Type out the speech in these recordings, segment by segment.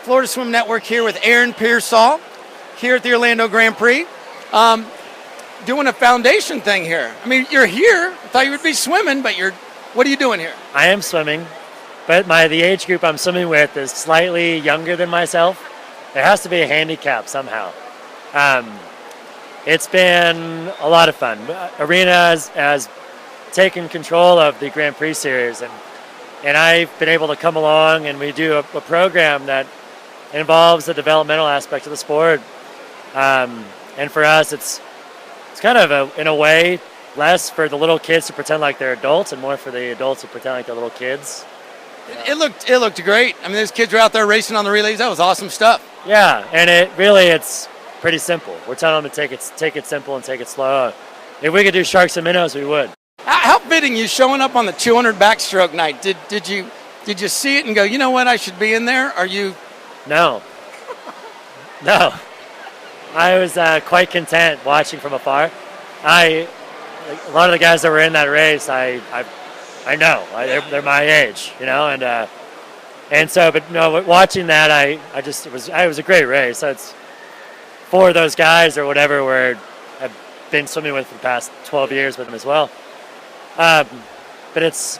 Florida Swim Network here with Aaron Peirsol here at the Orlando Grand Prix. Doing a foundation thing here. I mean, you're here. I thought you would be swimming, but what are you doing here? I am swimming, but the age group I'm swimming with is slightly younger than myself. There has to be a handicap somehow. It's been a lot of fun. Arena has taken control of the Grand Prix series, and I've been able to come along, and we do a program that involves the developmental aspect of the sport. And for us, it's kind of, in a way, less for the little kids to pretend like they're adults and more for the adults to pretend like they're little kids. It looked great. I mean, those kids were out there racing on the relays. That was awesome stuff. Yeah, and it's pretty simple. We're telling them to take it simple and take it slow. If we could do sharks and minnows, we would. How fitting you showing up on the 200 backstroke night. Did you see it and go, you know what, I should be in there? Are you? No. No. I was quite content watching from afar. A lot of the guys that were in that race, I know they're my age, and so, but no, watching that, it was a great race. It's for those guys or whatever I've been swimming with for the past 12 years with them as well. But it's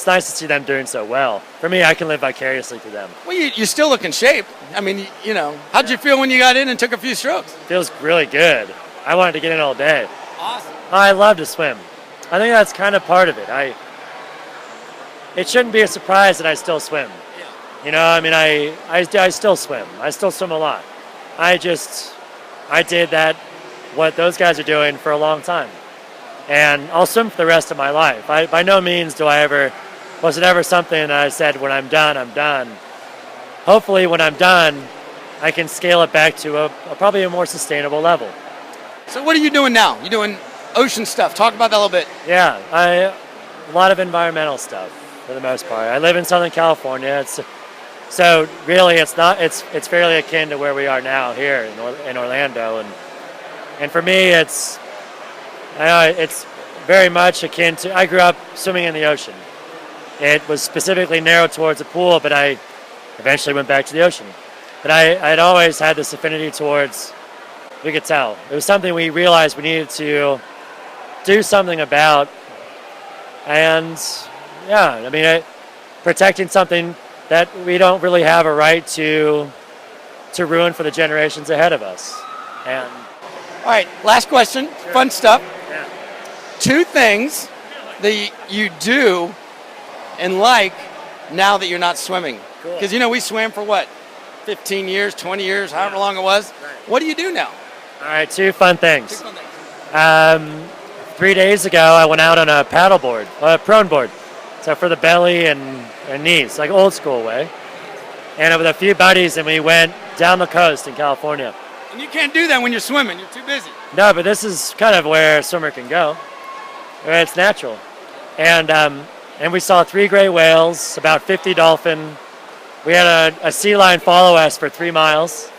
nice to see them doing so well. For me, I can live vicariously through them. Well, you still look in shape. I mean, how'd you feel when you got in and took a few strokes? Feels really good. I wanted to get in all day. Awesome. I love to swim. I think that's kind of part of it. It shouldn't be a surprise that I still swim. Yeah. I mean, I still swim. I still swim a lot. I did that, what those guys are doing for a long time. And I'll swim for the rest of my life. By no means was it ever something that I said, when I'm done, I'm done. Hopefully when I'm done, I can scale it back to probably a more sustainable level. So what are you doing now? You doing ocean stuff? Talk about that a little bit. Yeah, a lot of environmental stuff for the most part. I live in Southern California. So really it's fairly akin to where we are now here in Orlando. And for me, it's very much akin to, I grew up swimming in the ocean. It was specifically narrowed towards a pool, but I eventually went back to the ocean. But I'd always had this affinity towards, we could tell. It was something we realized we needed to do something about. And yeah, I mean, protecting something that we don't really have a right to ruin for the generations ahead of us. And all right, last question. Sure. Fun stuff. Yeah. 2 things that you do and like now that you're not swimming. Because, we swam for what? 15 years, 20 years, however long it was. Right. What do you do now? All right, 2 fun things. 3 days ago, I went out on a paddleboard, a prone board. So for the belly and knees, like old school way. And with a few buddies, and we went down the coast in California. And you can't do that when you're swimming. You're too busy. No, but this is kind of where a swimmer can go. It's natural. And we saw 3 gray whales, about 50 dolphin. We had a sea lion follow us for 3 miles.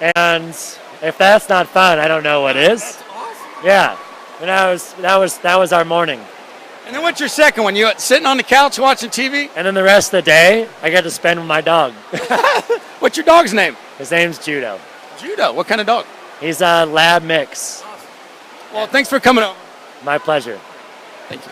And if that's not fun, I don't know what is. That's awesome. Yeah. And that was our morning. And then what's your second one? You sitting on the couch watching TV? And then the rest of the day, I get to spend with my dog. What's your dog's name? His name's Judo. Judo. What kind of dog? He's a lab mix. Awesome. Well, thanks for coming over. My pleasure. Thank you.